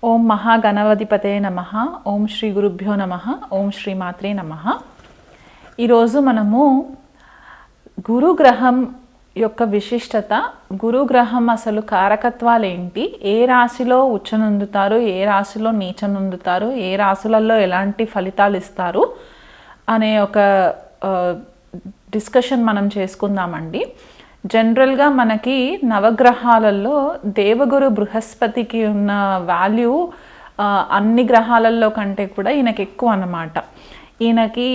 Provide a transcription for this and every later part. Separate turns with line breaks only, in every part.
ఓం మహాగణపతిపతే నమః. ఓం శ్రీ గురుభ్యో నమః. ఓం శ్రీ మాత్రే నమః. ఈరోజు మనము గురుగ్రహం యొక్క విశిష్టత, గురుగ్రహం అసలు కారకత్వాలు ఏంటి, ఏ రాశిలో ఉచ్చనందుతారు, ఏ రాశిలో నీచనందుతారు, ఏ రాశులలో ఎలాంటి ఫలితాలు ఇస్తారు అనే ఒక డిస్కషన్ మనం చేసుకుందామండి. జనరల్గా మనకి నవగ్రహాలలో దేవగురు బృహస్పతికి ఉన్న వాల్యూ అన్ని గ్రహాలలో కంటే కూడా ఈయనకి ఎక్కువ అన్నమాట. ఈయనకి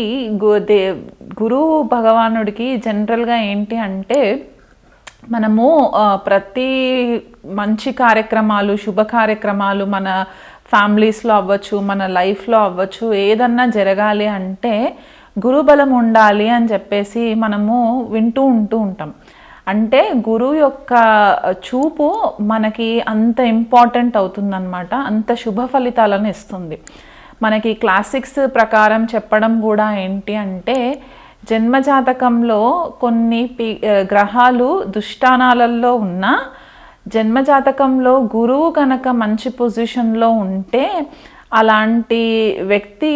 గురు భగవానుడికి జనరల్గా ఏంటి అంటే, మనము ప్రతి మంచి కార్యక్రమాలు, శుభ కార్యక్రమాలు మన ఫ్యామిలీస్లో అవ్వచ్చు, మన లైఫ్లో అవ్వచ్చు, ఏదన్నా జరగాలి అంటే గురుబలం ఉండాలి అని చెప్పేసి మనము వింటూ ఉంటాం. అంటే గురువు యొక్క చూపు మనకి అంత ఇంపార్టెంట్ అవుతుందన్నమాట, అంత శుభ ఫలితాలను ఇస్తుంది. మనకి క్లాసిక్స్ ప్రకారం చెప్పడం కూడా ఏంటి అంటే, జన్మజాతకంలో కొన్ని గ్రహాలు దుష్టానాలలో ఉన్నా జన్మజాతకంలో గురువు కనుక మంచి పొజిషన్లో ఉంటే అలాంటి వ్యక్తి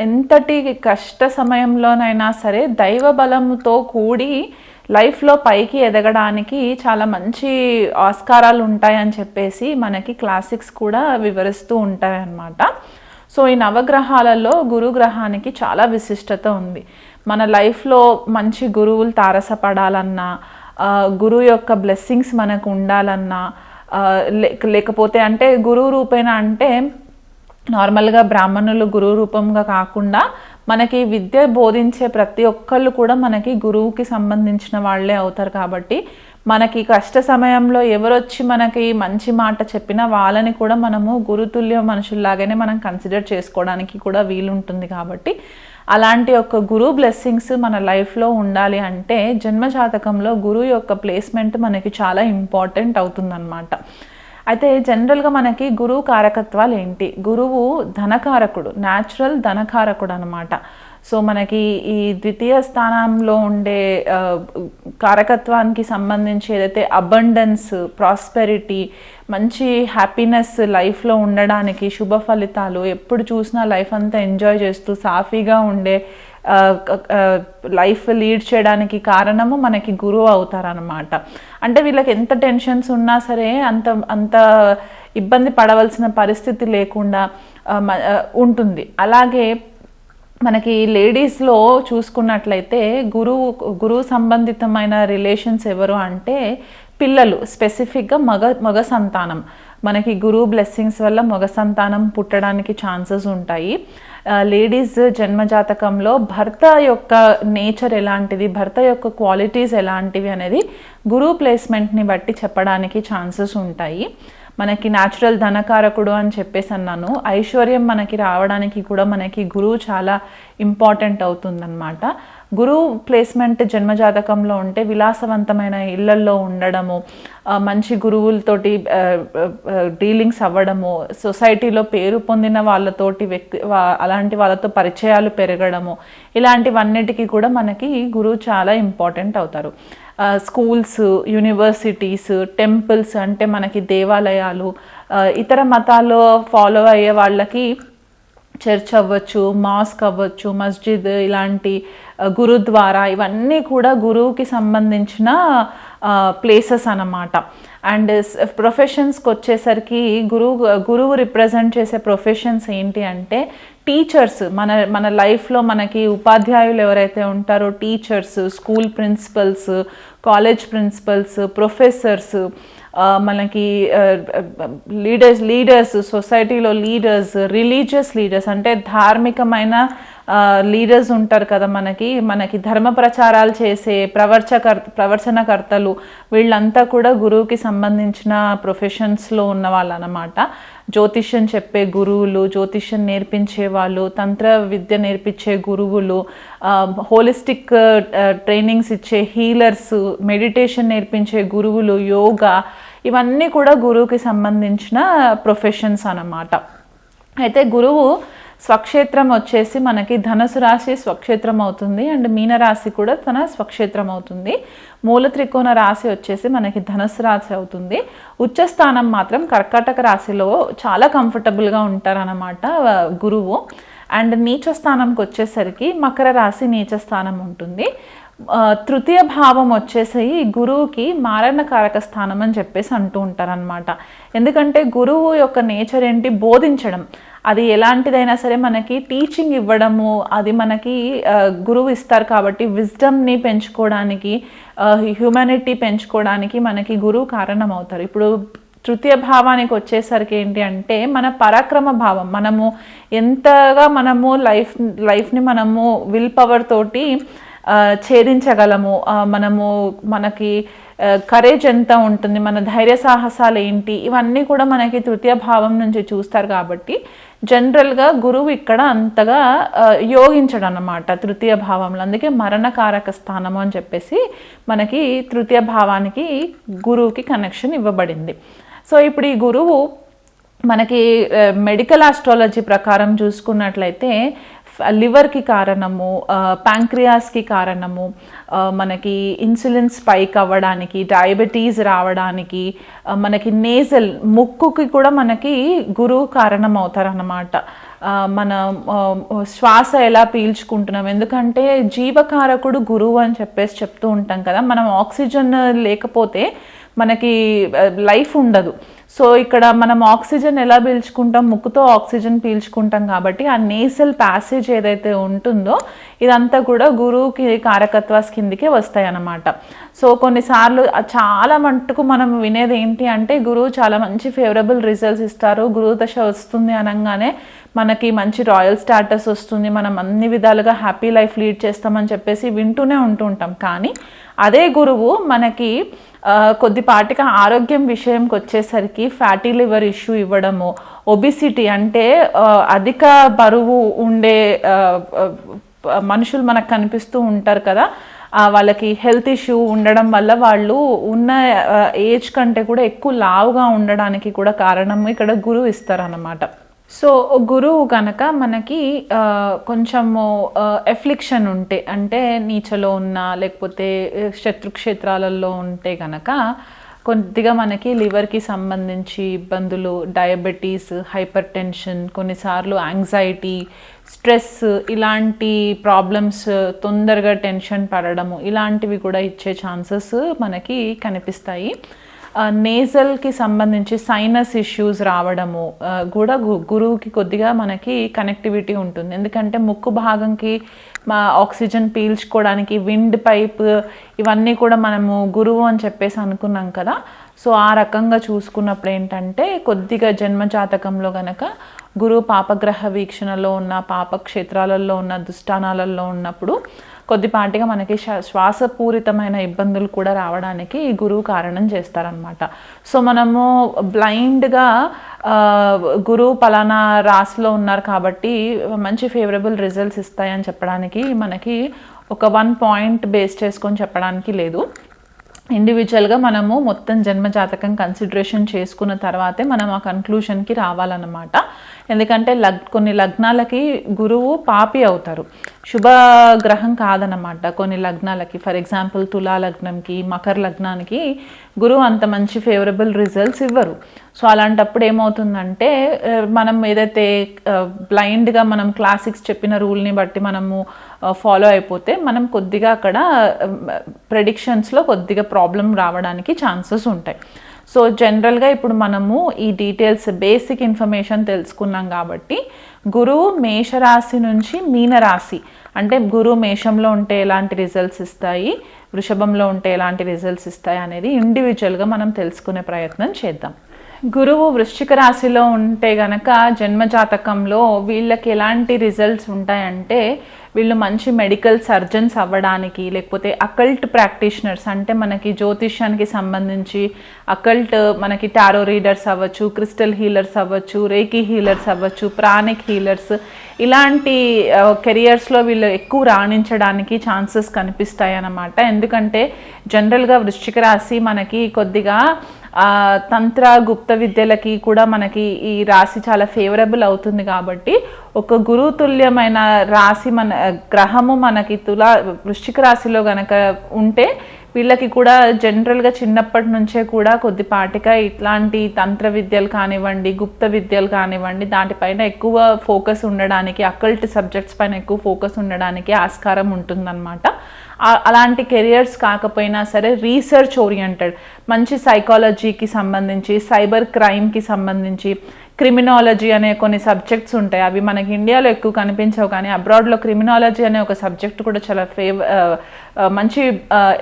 ఎంతటి కష్ట సమయంలోనైనా సరే దైవ బలంతో కూడి లైఫ్లో పైకి ఎదగడానికి చాలా మంచి ఆస్కారాలు ఉంటాయని చెప్పేసి మనకి క్లాసిక్స్ కూడా వివరిస్తూ ఉంటాయన్నమాట. సో ఈ నవగ్రహాలలో గురుగ్రహానికి చాలా విశిష్టత ఉంది. మన లైఫ్లో మంచి గురువులు తారసపడాలన్నా, గురువు యొక్క బ్లెస్సింగ్స్ మనకు ఉండాలన్నా, లేకపోతే అంటే గురువు రూపేణ అంటే నార్మల్గా బ్రాహ్మణులు గురువు రూపంగా కాకుండా మనకి విద్య బోధించే ప్రతి ఒక్కళ్ళు కూడా మనకి గురువుకి సంబంధించిన వాళ్ళే అవుతారు. కాబట్టి మనకి కష్ట సమయంలో ఎవరొచ్చి మనకి మంచి మాట చెప్పినా వాళ్ళని కూడా మనము గురుతుల్య మనుషుల్లాగానే మనం కన్సిడర్ చేసుకోవడానికి కూడా వీలుంటుంది. కాబట్టి అలాంటి ఒక గురువు బ్లెస్సింగ్స్ మన లైఫ్లో ఉండాలి అంటే జన్మజాతకంలో గురువు యొక్క ప్లేస్మెంట్ మనకి చాలా ఇంపార్టెంట్ అవుతుందన్నమాట. అయితే జనరల్గా మనకి గురువు కారకత్వాలు ఏంటి? గురువు ధనకారకుడు, న్యాచురల్ ధనకారకుడు అనమాట. సో మనకి ఈ ద్వితీయ స్థానంలో ఉండే కారకత్వానికి సంబంధించి ఏదైతే అబండెన్స్, ప్రాస్పెరిటీ, మంచి హ్యాపీనెస్ లైఫ్లో ఉండడానికి, శుభ ఫలితాలు, ఎప్పుడు చూసినా లైఫ్ అంతా ఎంజాయ్ చేస్తూ సాఫీగా ఉండే లైఫ్ లీడ్ చేయడానికి కారణము మనకి గురువు అవుతారనమాట. అంటే వీళ్ళకి ఎంత టెన్షన్స్ ఉన్నా సరే అంత ఇబ్బంది పడవలసిన పరిస్థితి లేకుండా ఉంటుంది. అలాగే మనకి లేడీస్లో చూసుకున్నట్లయితే గురువు సంబంధితమైన రిలేషన్స్ ఎవరు అంటే పిల్లలు, స్పెసిఫిక్గా మగ సంతానం. మనకి గురువు బ్లెస్సింగ్స్ వల్ల మగ సంతానం పుట్టడానికి ఛాన్సెస్ ఉంటాయి. లేడీస్ జన్మజాతకంలో భర్త యొక్క నేచర్ ఎలాంటిది, భర్త యొక్క క్వాలిటీస్ ఎలాంటివి అనేది గురువు ప్లేస్మెంట్ని బట్టి చెప్పడానికి ఛాన్సెస్ ఉంటాయి. మనకి న్యాచురల్ ధనకారకుడు అని చెప్పేసి అన్నాను. ఐశ్వర్యం మనకి రావడానికి కూడా మనకి గురువు చాలా ఇంపార్టెంట్ అవుతుందన్నమాట. గురువు ప్లేస్మెంట్ జన్మజాతకంలో ఉంటే విలాసవంతమైన ఇళ్లల్లో ఉండడము, మంచి గురువులతోటి డీలింగ్స్ అవ్వడము, సొసైటీలో పేరు పొందిన వాళ్ళతోటి అలాంటి వాళ్ళతో పరిచయాలు పెరగడము, ఇలాంటివన్నిటికీ కూడా మనకి గురువు చాలా ఇంపార్టెంట్ అవుతారు. స్కూల్స్, యూనివర్సిటీస్, టెంపుల్స్ అంటే మనకి దేవాలయాలు, ఇతర మతాల్లో ఫాలో అయ్యే వాళ్ళకి చర్చ్ అవ్వచ్చు, మాస్క్ అవ్వచ్చు, మస్జిద్, ఇలాంటి గురుద్వారా, ఇవన్నీ కూడా గురువుకి సంబంధించిన ప్లేసెస్ అన్నమాట. అండ్ ప్రొఫెషన్స్కి వచ్చేసరికి గురువు రిప్రజెంట్ చేసే ప్రొఫెషన్స్ ఏంటి అంటే టీచర్స్. మన లైఫ్లో మనకి ఉపాధ్యాయులు ఎవరైతే ఉంటారో teachers, school principles, college principles, professors, మనకి లీడర్స్, సొసైటీలో లీడర్స్, రిలీజియస్ లీడర్స్ అంటే ధార్మికమైన లీడర్స్ ఉంటారు కదా, మనకి ధర్మ ప్రచారాలు చేసే ప్రవచనకర్తలు, వీళ్ళంతా కూడా గురువుకి సంబంధించిన ప్రొఫెషన్స్లో ఉన్న వాళ్ళు అన్నమాట. జ్యోతిష్యం చెప్పే గురువులు, జ్యోతిష్యం నేర్పించే వాళ్ళు, తంత్ర విద్య నేర్పించే గురువులు, హోలిస్టిక్ ట్రైనింగ్స్ ఇచ్చే హీలర్స్, మెడిటేషన్ నేర్పించే గురువులు, యోగా, ఇవన్నీ కూడా గురువుకి సంబంధించిన ప్రొఫెషన్స్ అన్నమాట. అయితే గురువు స్వక్షేత్రం వచ్చేసి మనకి ధనుసు రాశి స్వక్షేత్రం అవుతుంది అండ్ మీనరాశి కూడా తన స్వక్షేత్రం అవుతుంది. మూల త్రికోణ రాశి వచ్చేసి మనకి ధనుసు రాశి అవుతుంది. ఉచ్చస్థానం మాత్రం కర్కాటక రాశిలో చాలా కంఫర్టబుల్గా ఉంటారన్నమాట గురువు. అండ్ నీచ స్థానంకి వచ్చేసరికి మకర రాశి నీచ స్థానం ఉంటుంది. తృతీయ భావం వచ్చేసి గురువుకి మారణకారక స్థానం అని చెప్పేసి అంటూ ఉంటారనమాట. ఎందుకంటే గురువు యొక్క నేచర్ ఏంటి, బోధించడం. అది ఎలాంటిదైనా సరే మనకి టీచింగ్ ఇవ్వడము, అది మనకి గురువు ఇస్తారు కాబట్టి విజ్డమ్ని పెంచుకోవడానికి, హ్యూమానిటీ పెంచుకోవడానికి మనకి గురువు కారణం అవుతారు. ఇప్పుడు తృతీయ భావానికి వచ్చేసరికి ఏంటి అంటే మన పరాక్రమ భావం, మనము ఎంతగా మనము లైఫ్ని మనము విల్ పవర్ తోటి ఛేదించగలము, మనకి కరేజ్ ఎంత ఉంటుంది, మన ధైర్య సాహసాలు ఏంటి, ఇవన్నీ కూడా మనకి తృతీయ భావం నుంచి చూస్తారు. కాబట్టి జనరల్గా గురువు ఇక్కడ అంతగా యోగించడం అన్నమాట తృతీయ భావంలో. అందుకే మరణకారక స్థానము అని చెప్పేసి మనకి తృతీయ భావానికి గురువుకి కనెక్షన్ ఇవ్వబడింది. సో ఇప్పుడు ఈ గురువు మనకి మెడికల్ ఆస్ట్రాలజీ ప్రకారం చూసుకున్నట్లయితే లివర్కి కారణము, ప్యాంక్రియాస్కి కారణము, మనకి ఇన్సులిన్ స్పైక్ అవ్వడానికి, డయాబెటీస్ రావడానికి, మనకి నేజల్ ముక్కుకి కూడా మనకి గురువు కారణం అవుతారన్నమాట. మన శ్వాస ఎలా పీల్చుకుంటున్నాం, ఎందుకంటే జీవకారకుడు గురువు అని చెప్పేసి చెప్తూ ఉంటాం కదా. మనం ఆక్సిజన్ లేకపోతే మనకి లైఫ్ ఉండదు. సో ఇక్కడ మనం ఆక్సిజన్ ఎలా పీల్చుకుంటాం, ముక్కుతో ఆక్సిజన్ పీల్చుకుంటాం. కాబట్టి ఆ నేసల్ ప్యాసేజ్ ఏదైతే ఉంటుందో ఇదంతా కూడా గురువుకి కారకత్వ కిందికే వస్తాయి అన్నమాట. సో కొన్నిసార్లు చాలా మట్టుకు మనం వినేది ఏంటి అంటే గురువు చాలా మంచి ఫేవరబుల్ రిజల్ట్స్ ఇస్తారు, గురువు దశ వస్తుంది అనగానే మనకి మంచి రాయల్ స్టాటస్ వస్తుంది, మనం అన్ని విధాలుగా హ్యాపీ లైఫ్ లీడ్ చేస్తామని చెప్పేసి వింటూనే ఉంటుంటాం. కానీ అదే గురువు మనకి కొద్దిపాటిగా ఆరోగ్యం విషయంకి వచ్చేసరికి ఫ్యాటీ లివర్ ఇష్యూ ఇవ్వడము, ఒబిసిటీ అంటే అధిక బరువు ఉండే మనుషులు మనకు కనిపిస్తూ ఉంటారు కదా, వాళ్ళకి హెల్త్ ఇష్యూ ఉండడం వల్ల వాళ్ళు ఉన్న ఏజ్ కంటే కూడా ఎక్కువ లావుగా ఉండడానికి కూడా కారణం ఇక్కడ గురువు ఇస్తారన్నమాట. సో గురువు కనుక మనకి కొంచెము ఎఫ్లిక్షన్ ఉంటే, అంటే నీచలో ఉన్న లేకపోతే శత్రుక్షేత్రాలలో ఉంటే కనుక కొద్దిగా మనకి లివర్కి సంబంధించి ఇబ్బందులు, డయాబెటీస్, హైపర్ టెన్షన్, కొన్నిసార్లు యాంగ్జైటీ, స్ట్రెస్, ఇలాంటి ప్రాబ్లమ్స్, తొందరగా టెన్షన్ పడడము, ఇలాంటివి కూడా ఇచ్చే ఛాన్సెస్ మనకి కనిపిస్తాయి. నేజల్కి సంబంధించి సైనస్ ఇష్యూస్ రావడము కూడా గురువుకి కొద్దిగా మనకి కనెక్టివిటీ ఉంటుంది. ఎందుకంటే ముక్కు భాగంకి ఆక్సిజన్ పీల్చుకోవడానికి విండ్ పైప్, ఇవన్నీ కూడా మనము గురువు అని చెప్పేసి అనుకున్నాం కదా. సో ఆ రకంగా చూసుకున్నప్పుడు ఏంటంటే కొద్దిగా జన్మజాతకంలో గనక గురువు పాపగ్రహ వీక్షణలో ఉన్న, పాపక్షేత్రాలలో ఉన్న, దుష్టానాలలో ఉన్నప్పుడు కొద్దిపాటిగా మనకి శ్వాసపూరితమైన ఇబ్బందులు కూడా రావడానికి ఈ గురువు కారణం చేస్తారనమాట. సో మనము బ్లైండ్గా గురువు పలానా రాశిలో ఉన్నారు కాబట్టి మంచి ఫేవరబుల్ రిజల్ట్స్ ఇస్తాయని చెప్పడానికి మనకి ఒక 1 పాయింట్ బేస్ చేసుకొని చెప్పడానికి లేదు. ఇండివిజువల్గా మనము మొత్తం జన్మజాతకం కన్సిడరేషన్ చేసుకున్న తర్వాతే మనం ఆ కన్క్లూషన్కి రావాలన్నమాట. ఎందుకంటే కొన్ని లగ్నాలకి గురువు పాపి అవుతారు, శుభగ్రహం కాదన్నమాట. కొన్ని లగ్నాలకి, ఫర్ ఎగ్జాంపుల్ తులా లగ్నంకి, మకర లగ్నానికి గురువు అంత మంచి ఫేవరబుల్ రిజల్ట్స్ ఇవ్వరు. సో అలాంటప్పుడు ఏమవుతుందంటే మనం ఏదైతే బ్లైండ్గా మనం క్లాసిక్స్ చెప్పిన రూల్ని బట్టి మనము ఫాలో అయిపోతే మనం కొద్దిగా అక్కడ ప్రెడిక్షన్స్లో కొద్దిగా ప్రాబ్లం రావడానికి ఛాన్సెస్ ఉంటాయి. సో జనరల్గా ఇప్పుడు మనము ఈ డీటెయిల్స్, బేసిక్ ఇన్ఫర్మేషన్ తెలుసుకున్నాం కాబట్టి గురువు మేషరాశి నుంచి మీనరాశి, అంటే గురువు మేషంలో ఉంటే ఎలాంటి రిజల్ట్స్ ఇస్తాయి, వృషభంలో ఉంటే ఎలాంటి రిజల్ట్స్ ఇస్తాయి అనేది ఇండివిజువల్గా మనం తెలుసుకునే ప్రయత్నం చేద్దాం. గురువు వృశ్చిక రాశిలో ఉంటే గనక జన్మజాతకంలో వీళ్ళకి ఎలాంటి రిజల్ట్స్ ఉంటాయంటే వీళ్ళు మంచి మెడికల్ సర్జన్స్ అవ్వడానికి, లేకపోతే అకల్ట్ ప్రాక్టీషనర్స్, అంటే మనకి జ్యోతిష్యానికి సంబంధించి అకల్ట్, మనకి టారో రీడర్స్ అవ్వచ్చు, క్రిస్టల్ హీలర్స్ అవ్వచ్చు, రేకి హీలర్స్ అవ్వచ్చు, ప్రాణిక్ హీలర్స్, ఇలాంటి కెరియర్స్లో వీళ్ళు ఎక్కువ రాణించడానికి ఛాన్సెస్ కనిపిస్తాయి అన్నమాట. ఎందుకంటే జనరల్గా వృశ్చిక రాశి మనకి కొద్దిగా తంత్ర గుప్త విద్యలకి కూడా మనకి ఈ రాశి చాలా ఫేవరబుల్ అవుతుంది కాబట్టి ఒక గురుతుల్యమైన రాశి మన గ్రహము మనకి వృశ్చిక రాశిలో గనక ఉంటే వీళ్ళకి కూడా జనరల్గా చిన్నప్పటి నుంచే కూడా కొద్దిపాటిగా ఇట్లాంటి తంత్ర విద్యలు కానివ్వండి, గుప్త విద్యలు కానివ్వండి, దాటిపైన ఎక్కువ ఫోకస్ ఉండడానికి, అకల్ట్ సబ్జెక్ట్స్ పైన ఎక్కువ ఫోకస్ ఉండడానికి ఆస్కారం ఉంటుందన్నమాట. అలాంటి కెరియర్స్ కాకపోయినా సరే రీసెర్చ్ ఓరియంటెడ్ మంచి సైకాలజీకి సంబంధించి, సైబర్ క్రైమ్కి సంబంధించి, క్రిమినాలజీ అనే కొన్ని సబ్జెక్ట్స్ ఉంటాయి. అవి మనకి ఇండియాలో ఎక్కువ కనిపించవు, కానీ అబ్రాడ్లో క్రిమినాలజీ అనే ఒక సబ్జెక్ట్ కూడా చాలా మంచి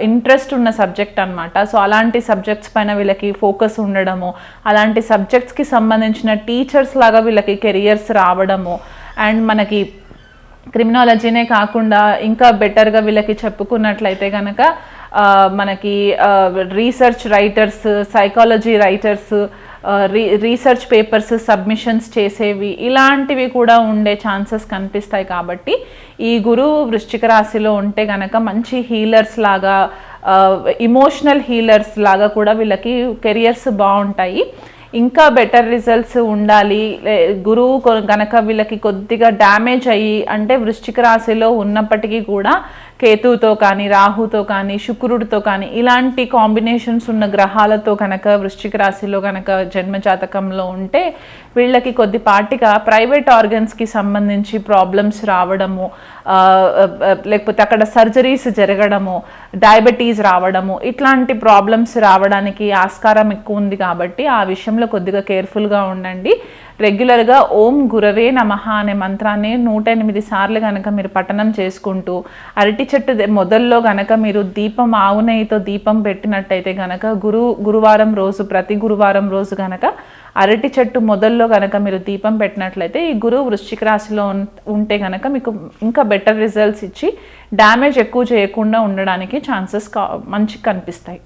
ఇంట్రెస్ట్ ఉన్న సబ్జెక్ట్ అనమాట. సో అలాంటి సబ్జెక్ట్స్ పైన వీళ్ళకి ఫోకస్ ఉండడము, అలాంటి సబ్జెక్ట్స్కి సంబంధించిన టీచర్స్ లాగా వీళ్ళకి కెరియర్స్ రావడము, అండ్ మనకి క్రిమినాలజీనే కాకుండా ఇంకా బెటర్గా వీళ్ళకి చెప్పుకున్నట్లయితే కనుక మనకి research writers, psychology writers, research papers submissions చేసేవి, ఇలాంటివి కూడా ఉండే ఛాన్సెస్ కనిపిస్తాయి. కాబట్టి ఈ గురువు వృశ్చిక రాశిలో ఉంటే కనుక మంచి హీలర్స్ లాగా, ఇమోషనల్ హీలర్స్ లాగా కూడా వీళ్ళకి కెరియర్స్ బాగుంటాయి. ఇంకా బెటర్ రిజల్ట్స్ ఉండాలి, గురువు కనుక వీళ్ళకి కొద్దిగా డ్యామేజ్ అయ్యి, అంటే వృశ్చిక రాశిలో ఉన్నప్పటికీ కూడా కేతువుతో కానీ, రాహుతో కానీ, శుక్రుడితో కానీ ఇలాంటి కాంబినేషన్స్ ఉన్న గ్రహాలతో కనుక వృశ్చిక రాశిలో కనుక జన్మజాతకంలో ఉంటే వీళ్ళకి కొద్దిపాటిగా ప్రైవేట్ ఆర్గన్స్కి సంబంధించి ప్రాబ్లమ్స్ రావడము, లేకపోతే అక్కడ సర్జరీస్ జరగడము, డయాబెటీస్ రావడము, ఇట్లాంటి ప్రాబ్లమ్స్ రావడానికి ఆస్కారం ఎక్కువ ఉంది. కాబట్టి ఆ విషయంలో కొద్దిగా కేర్ఫుల్గా ఉండండి. రెగ్యులర్గా ఓం గురవే నమః అనే మంత్రాన్ని 108 సార్లు కనుక మీరు పఠనం చేసుకుంటూ, అరటి చెట్టు మొదల్లో కనుక మీరు దీపం, ఆవు నెయ్యితో దీపం పెట్టినట్టయితే కనుక గురువారం రోజు, ప్రతి గురువారం రోజు కనుక అరటి చెట్టు మొదల్లో కనుక మీరు దీపం పెట్టినట్లయితే ఈ గురువు వృశ్చిక రాశిలో ఉంటే కనుక మీకు ఇంకా బెటర్ రిజల్ట్స్ ఇచ్చి డ్యామేజ్ ఎక్కువ చేయకుండా ఉండడానికి ఛాన్సెస్ మంచి కనిపిస్తాయి.